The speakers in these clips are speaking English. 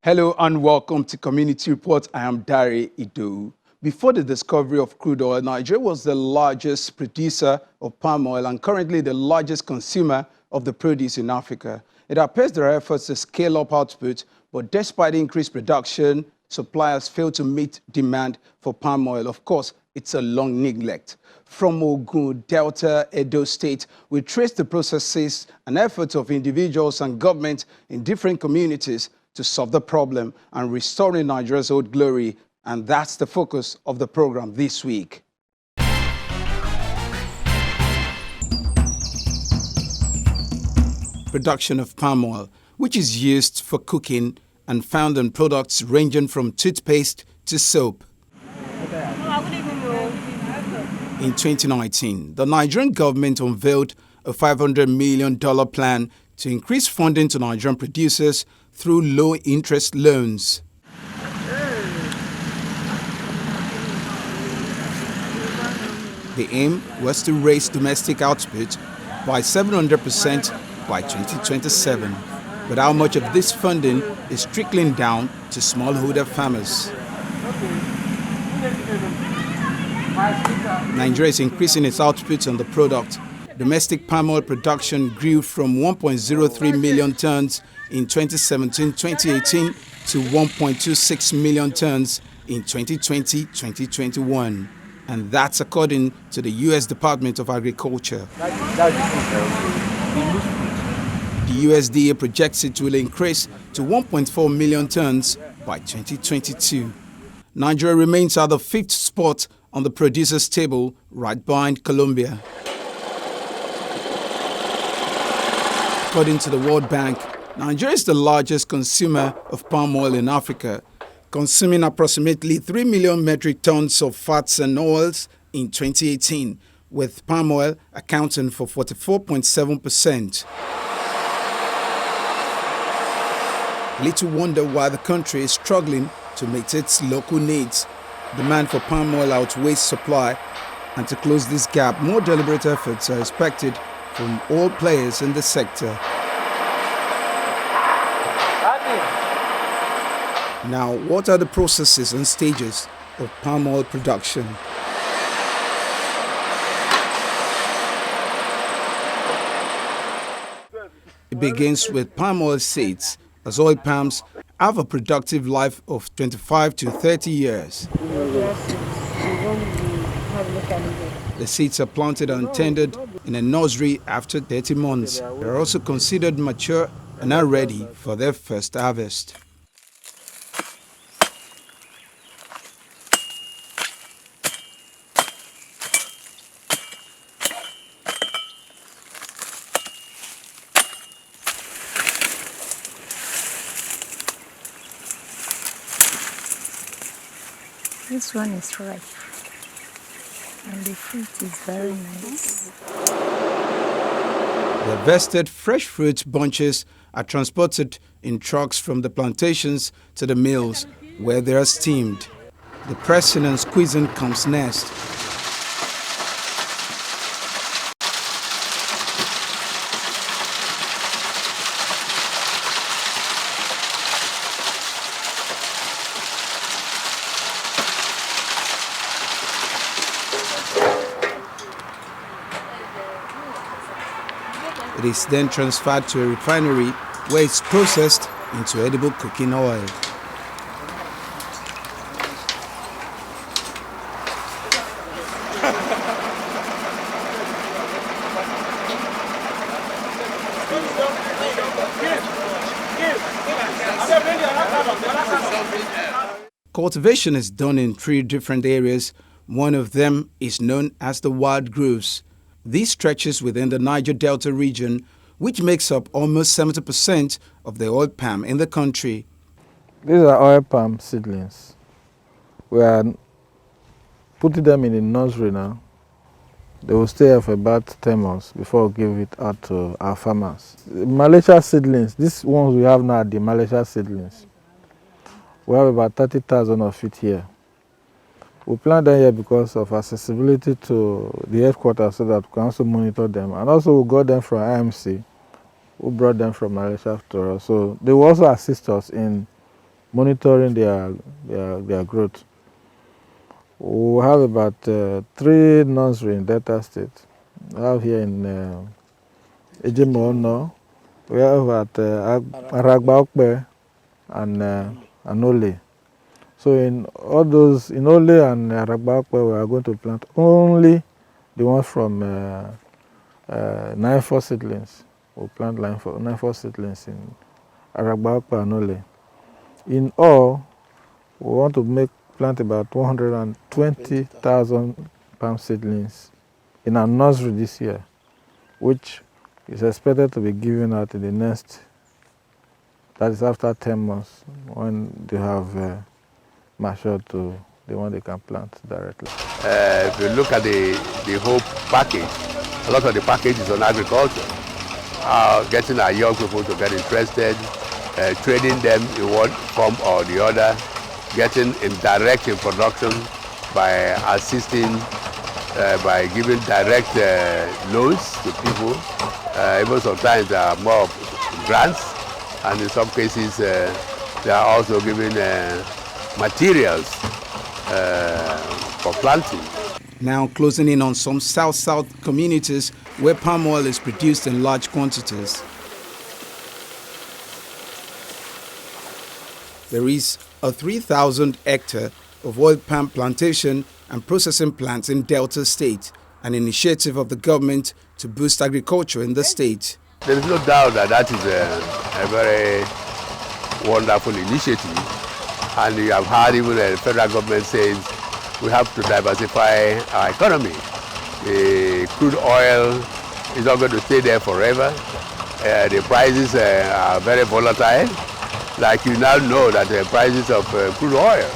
Hello and welcome to Community Report. I am Dari Ido. Before the discovery of crude oil, Nigeria was the largest producer of palm oil and currently the largest consumer of the produce in Africa. It appears there are efforts to scale up output, but despite increased production, suppliers fail to meet demand for palm oil. Of course, it's a long neglect. From Ogun, Delta, Edo State, we trace the processes and efforts of individuals and government in different communities to solve the problem and restoring Nigeria's old glory. And that's the focus of the program this week. Production of palm oil, which is used for cooking and found in products ranging from toothpaste to soap. In 2019, the Nigerian government unveiled a $500 million plan to increase funding to Nigerian producers through low-interest loans. The aim was to raise domestic output by 700% by 2027. But how much of this funding is trickling down to smallholder farmers? Nigeria is increasing its output on the product. Domestic palm oil production grew from 1.03 million tons in 2017-2018 to 1.26 million tons in 2020-2021. And that's according to the U.S. Department of Agriculture. The USDA projects it will increase to 1.4 million tons by 2022. Nigeria remains at the 5th spot on the producers' table, right behind Colombia. According to the World Bank, Nigeria is the largest consumer of palm oil in Africa, consuming approximately 3 million metric tons of fats and oils in 2018, with palm oil accounting for 44.7%. Little wonder why the country is struggling to meet its local needs. Demand for palm oil outweighs supply, and to close this gap, more deliberate efforts are expected from all players in the sector. Now, what are the processes and stages of palm oil production? It begins with palm oil seeds, as oil palms have a productive life of 25 to 30 years. The seeds are planted and tended in a nursery after 30 months. They are also considered mature and are ready for their first harvest. This one is ripe, and the fruit is very nice. The harvested fresh fruit bunches are transported in trucks from the plantations to the mills, where they are steamed. The pressing and squeezing comes next. It is then transferred to a refinery where it's processed into edible cooking oil. Cultivation is done in 3 different areas. One of them is known as the wild groves. This stretches within the Niger Delta region, which makes up almost 70% of the oil palm in the country. These are oil palm seedlings. We are putting them in the nursery now. They will stay here for about 10 months before we give it out to our farmers. The Malaysia seedlings, these ones we have now are the Malaysia seedlings. We have about 30,000 of it here. We plant them here because of accessibility to the headquarters so that we can also monitor them. And also we got them from IMC, who brought them from Malaysia to us. So they will also assist us in monitoring their growth. We have about 3 nurseries in Delta State. We have here in Ejimono, we have at Aragbaokpe and Ole. So in all those, in Ole and Aragbaokpe, we are going to plant only the ones from 9-4 seedlings. We'll plant 9-4 seedlings in Aragbaokpe and Ole. In all, we want to plant about 120,000 palm seedlings in our nursery this year, which is expected to be given out in the next, that is after 10 months, when they have matured to the one they can plant directly. If you look at the whole package, a lot of the package is on agriculture. Getting our young people to get interested, training them in one form or the other, getting in direct in production by assisting, by giving direct loans to people. Even sometimes there are more grants, and in some cases they are also giving materials for planting. Now closing in on some South-South communities where palm oil is produced in large quantities. There is a 3,000 hectare of oil palm plantation and processing plants in Delta State, an initiative of the government to boost agriculture in the state. There is no doubt that that is a very wonderful initiative, and you have heard even the federal government says we have to diversify our economy. The crude oil is not going to stay there forever. The prices are very volatile. Like you now know that the prices of crude oil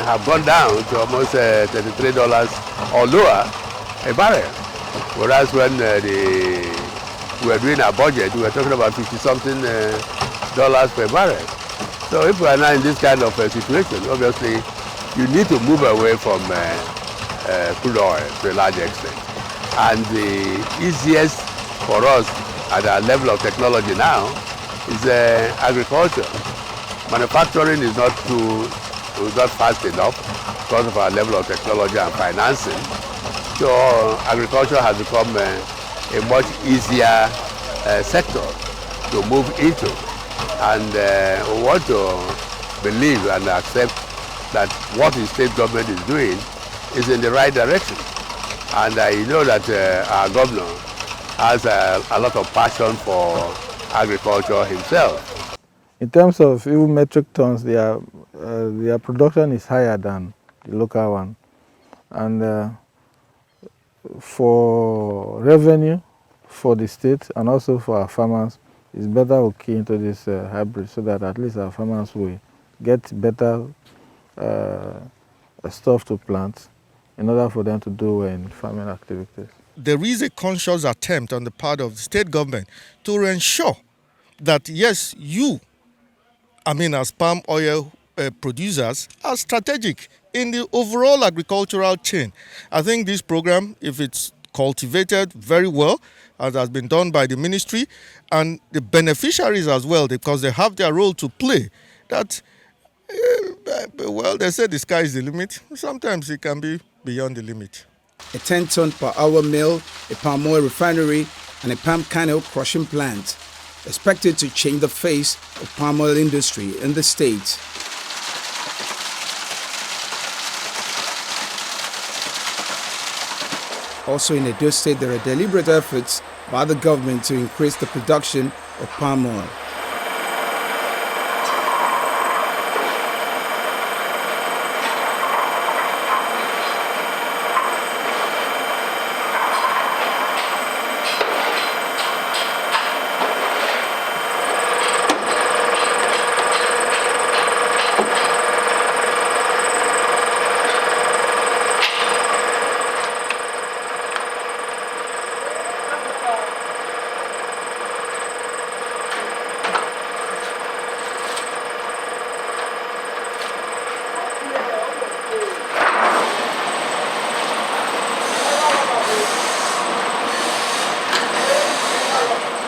have gone down to almost $33 or lower a barrel. Whereas when we were doing our budget, we were talking about 50-something dollars per barrel. So if we are now in this kind of situation, obviously you need to move away from crude oil to a large extent. And the easiest for us at our level of technology now is agriculture. Manufacturing is not fast enough because of our level of technology and financing. So agriculture has become a much easier sector to move into. And we want to believe and accept that what the state government is doing is in the right direction. And you know that our governor has a lot of passion for agriculture himself. In terms of even metric tons, their production is higher than the local one. And for revenue for the state and also for our farmers, it's better we key into this hybrid so that at least our farmers will get better stuff to plant in order for them to do well in farming activities. There is a conscious attempt on the part of the state government to ensure that yes, as palm oil producers, are strategic in the overall agricultural chain. I think this program, if it's cultivated very well, as has been done by the ministry, and the beneficiaries as well, because they have their role to play, that they say the sky is the limit. Sometimes it can be beyond the limit. A 10-ton per hour mill, a palm oil refinery, and a palm kernel crushing plant, expected to change the face of palm oil industry in the state. Also in Edo State, there are deliberate efforts by the government to increase the production of palm oil.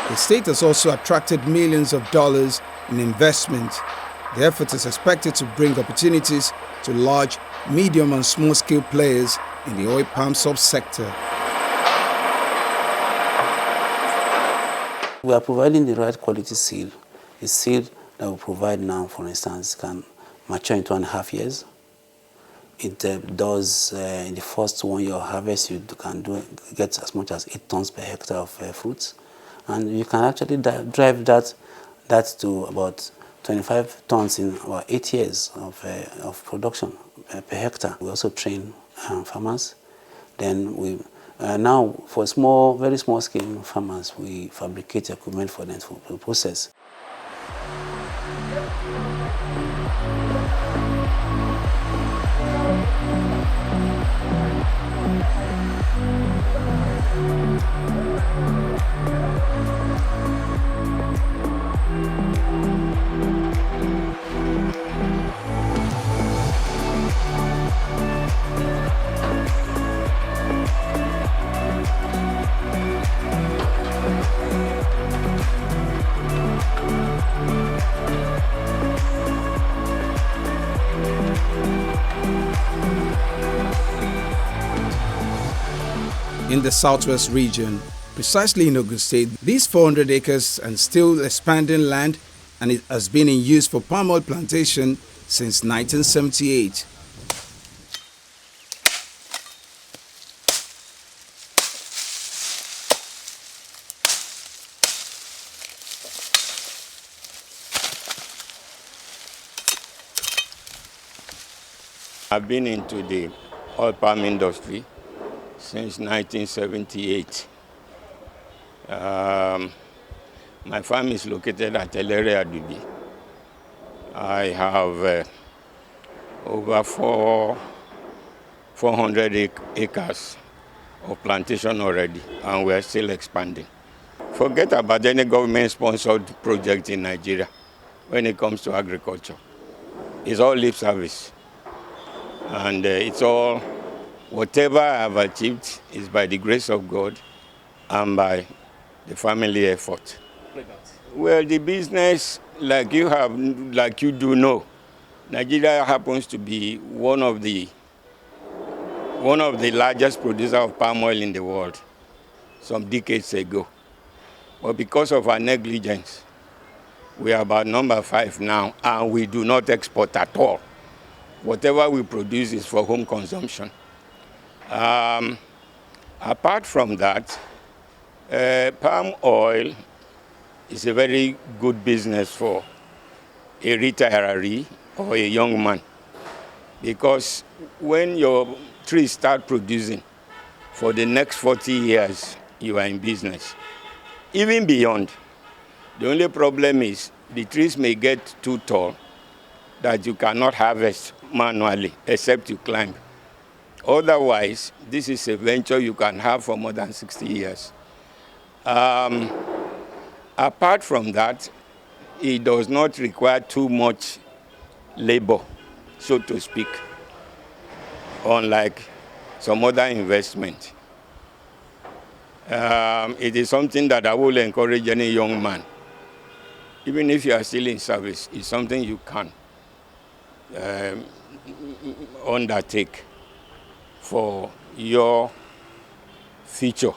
The state has also attracted millions of dollars in investment The effort is expected to bring opportunities to large, medium and small-scale players in the oil palm subsector. We are providing the right quality seed. A seed that we provide now, for instance, can mature in 2.5 years. It does, in the first 1 year of harvest, you can get as much as 8 tons per hectare of fruits. And you can actually drive that to about 25 tons in about 8 years of production per hectare. We also train farmers. Then we now for very small scale farmers, we fabricate equipment for them to process. In the southwest region, precisely in Ogun State, these 400 acres and still expanding land, and it has been in use for palm oil plantation since 1978. I've been into the oil palm industry since 1978. My farm is located at Elere Adubi. I have over 400 acres of plantation already, and we're still expanding. Forget about any government-sponsored project in Nigeria when it comes to agriculture. It's all lip service. And it's all, whatever I have achieved is by the grace of God and by the family effort. Well, the business, like you do know, Nigeria happens to be one of the largest producers of palm oil in the world some decades ago. But because of our negligence, we are about number 5 now, and we do not export at all. Whatever we produce is for home consumption. Apart from that, palm oil is a very good business for a retiree or a young man, because when your trees start producing, for the next 40 years, you are in business. Even beyond. The only problem is the trees may get too tall that you cannot harvest manually, except you climb. Otherwise, this is a venture you can have for more than 60 years. Apart from that, it does not require too much labor, so to speak, unlike some other investment. It is something that I will encourage any young man, even if you are still in service, it's something you can undertake for your future.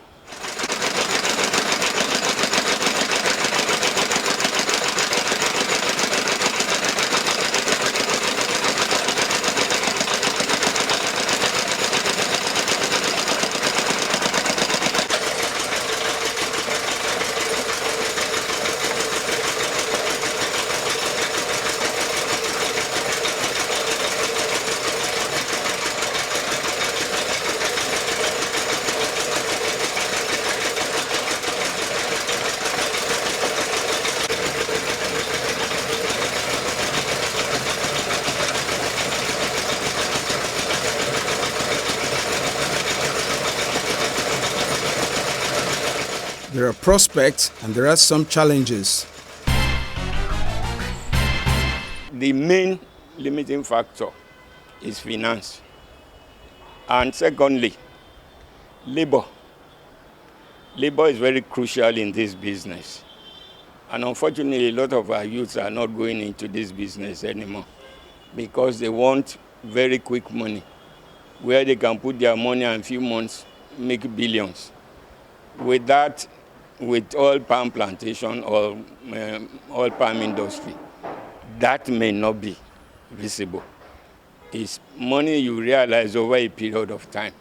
There are prospects and there are some challenges. The main limiting factor is finance. And secondly, labor. Labor is very crucial in this business. And unfortunately, a lot of our youths are not going into this business anymore because they want very quick money, where they can put their money and in a few months make billions. With that, with oil palm plantation or oil palm industry, that may not be visible. It's money you realize over a period of time.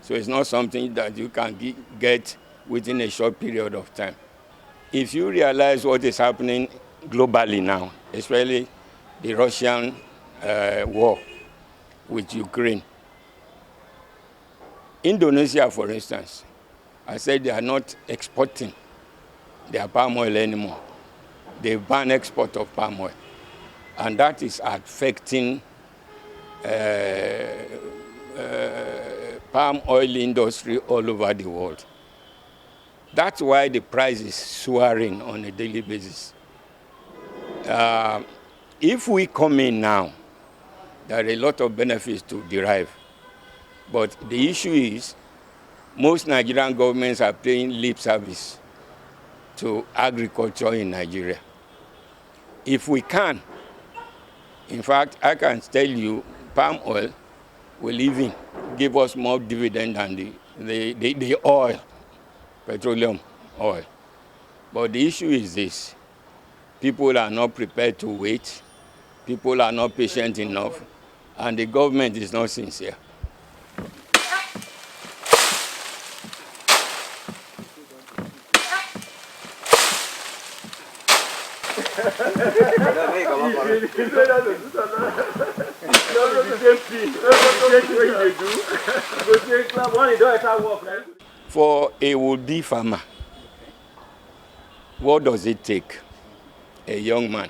So it's not something that you can get within a short period of time. If you realize what is happening globally now, especially the Russian war with Ukraine, Indonesia, for instance, I said they are not exporting their palm oil anymore. They ban export of palm oil. And that is affecting palm oil industry all over the world. That's why the price is soaring on a daily basis. If we come in now, there are a lot of benefits to derive. But the issue is, most Nigerian governments are paying lip service to agriculture in Nigeria. If we can, in fact, I can tell you, palm oil will even give us more dividend than the oil, petroleum oil. But the issue is this: people are not prepared to wait, people are not patient enough, and the government is not sincere. For a would-be farmer, what does it take? A young man.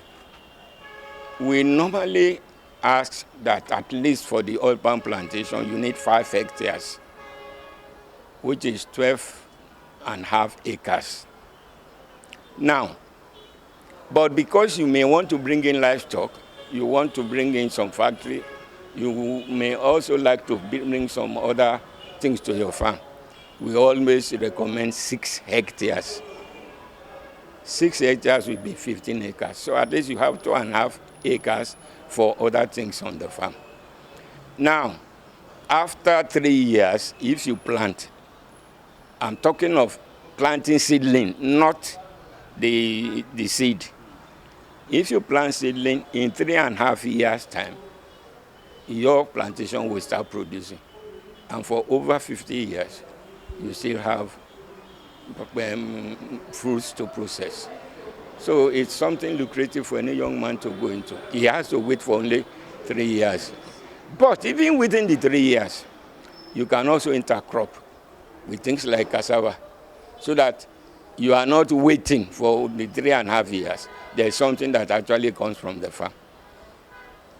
We normally ask that at least for the oil palm plantation, you need 5 hectares, which is 12.5 acres. Now, but because you may want to bring in livestock, you want to bring in some factory, you may also like to bring some other things to your farm. We always recommend 6 hectares. 6 hectares will be 15 acres. So at least you have 2.5 acres for other things on the farm. Now, after 3 years, if you plant, I'm talking of planting seedling, not the seed. If you plant seedling, in 3.5 years' time, your plantation will start producing. And for over 50 years, you still have fruits to process. So it's something lucrative for any young man to go into. He has to wait for only 3 years. But even within the 3 years, you can also intercrop with things like cassava, so that you are not waiting for the 3.5 years. There's something that actually comes from the farm.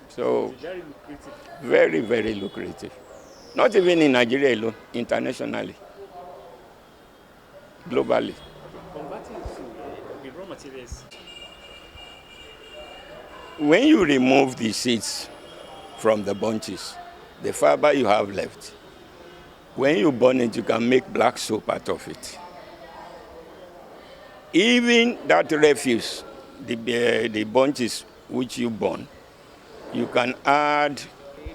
So Very lucrative. very, very lucrative. Not even in Nigeria alone, internationally, globally. Converting to the raw materials. When you remove the seeds from the bunches, the fiber you have left, when you burn it, you can make black soap out of it. Even that refuse, the bunches which you burn, you can add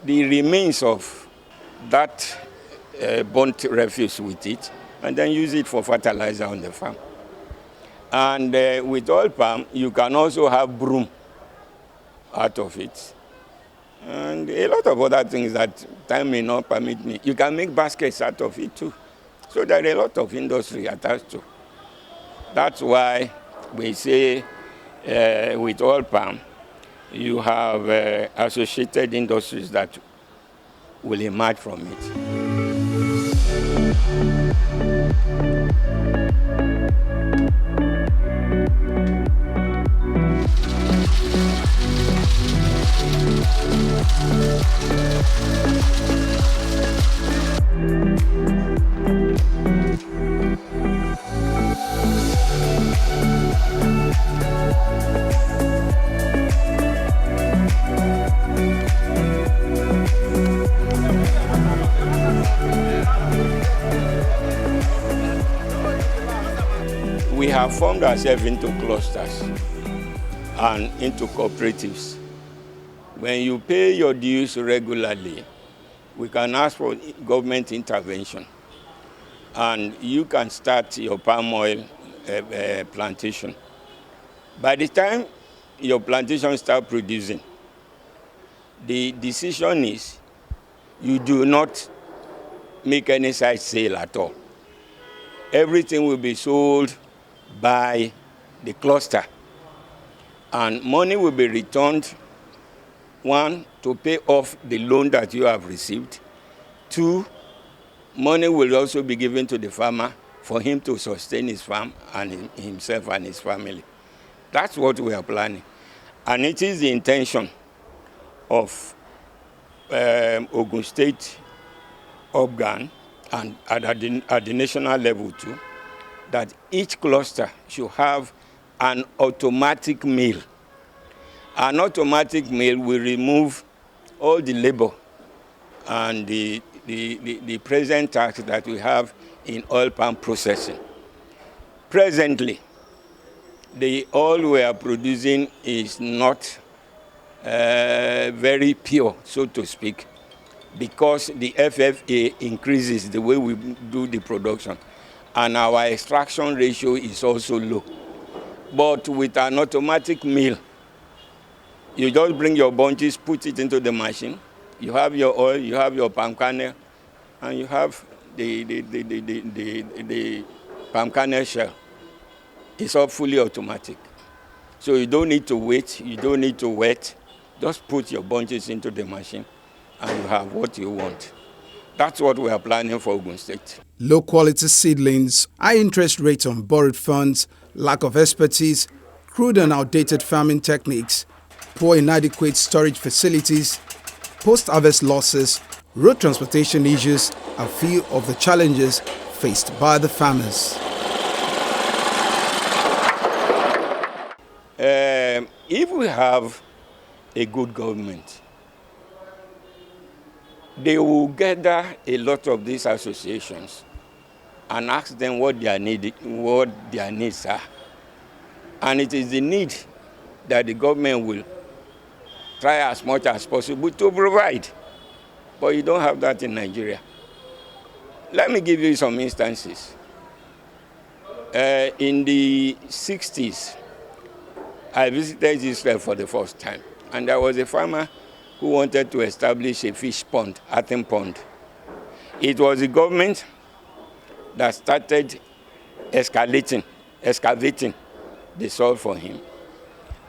the remains of that burnt refuse with it, and then use it for fertilizer on the farm. And with oil palm, you can also have broom out of it. And a lot of other things that time may not permit me. You can make baskets out of it too. So there are a lot of industry attached to. That's why we say with oil palm, you have associated industries that will emerge from it. have formed ourselves into clusters and into cooperatives. When you pay your dues regularly, we can ask for government intervention, and you can start your palm oil plantation. By the time your plantation starts producing, the decision is you do not make any side sale at all. Everything will be sold by the cluster, and money will be returned, one, to pay off the loan that you have received. Two, money will also be given to the farmer for him to sustain his farm and himself and his family. That's what we are planning. And it is the intention of Ogun State, Oregon, and at the national level too, that each cluster should have an automatic mill. An automatic mill will remove all the labor and the present tax that we have in oil palm processing. Presently, the oil we are producing is not very pure, so to speak, because the FFA increases the way we do the production, and our extraction ratio is also low. But with an automatic mill, you just bring your bunches, put it into the machine, you have your oil, you have your palm kernel, and you have the palm kernel shell. It's all fully automatic. So you don't need to wait, you don't need to wet. Just put your bunches into the machine and you have what you want. That's what we are planning for Ogun State. Low quality seedlings, high interest rates on borrowed funds, lack of expertise, crude and outdated farming techniques, poor inadequate storage facilities, post-harvest losses, road transportation issues are few of the challenges faced by the farmers. If we have a good government, they will gather a lot of these associations and ask them what their needs are. And it is the need that the government will try as much as possible to provide. But you don't have that in Nigeria. Let me give you some instances. In the 60s, I visited Israel for the first time, and there was a farmer who wanted to establish a fish pond, Athens Pond. It was the government that started excavating the soil for him.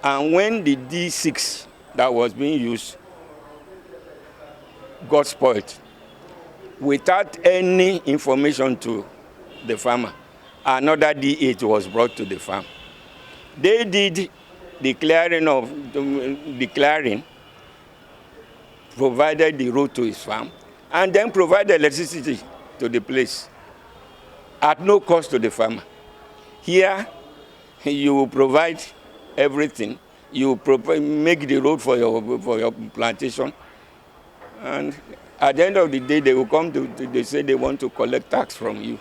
And when the D6 that was being used got spoiled, without any information to the farmer, another D8 was brought to the farm. They did the clearing, provided the road to his farm, and then provided electricity to the place at no cost to the farmer. Here, you provide everything. You make the road for your plantation, and at the end of the day, they will come they say they want to collect tax from you.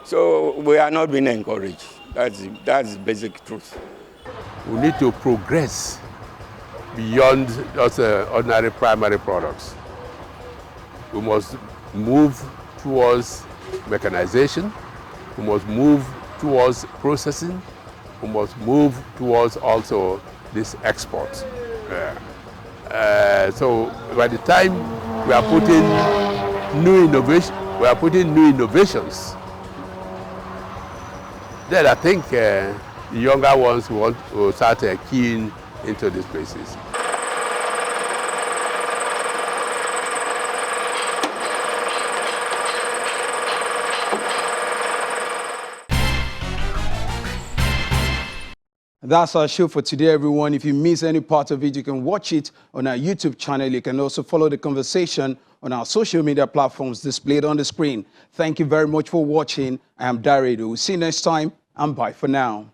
So we are not being encouraged. That's the basic truth. We need to progress beyond just ordinary primary products. We must move towards mechanization. We must move towards processing. We must move towards also this export. So by the time we are putting new innovations, then I think the younger ones will start keying into these places. That's our show for today, everyone. If you miss any part of it, you can watch it on our YouTube channel. You can also follow the conversation on our social media platforms displayed on the screen. Thank you very much for watching. I am Dare Ido. We'll see you next time, and bye for now.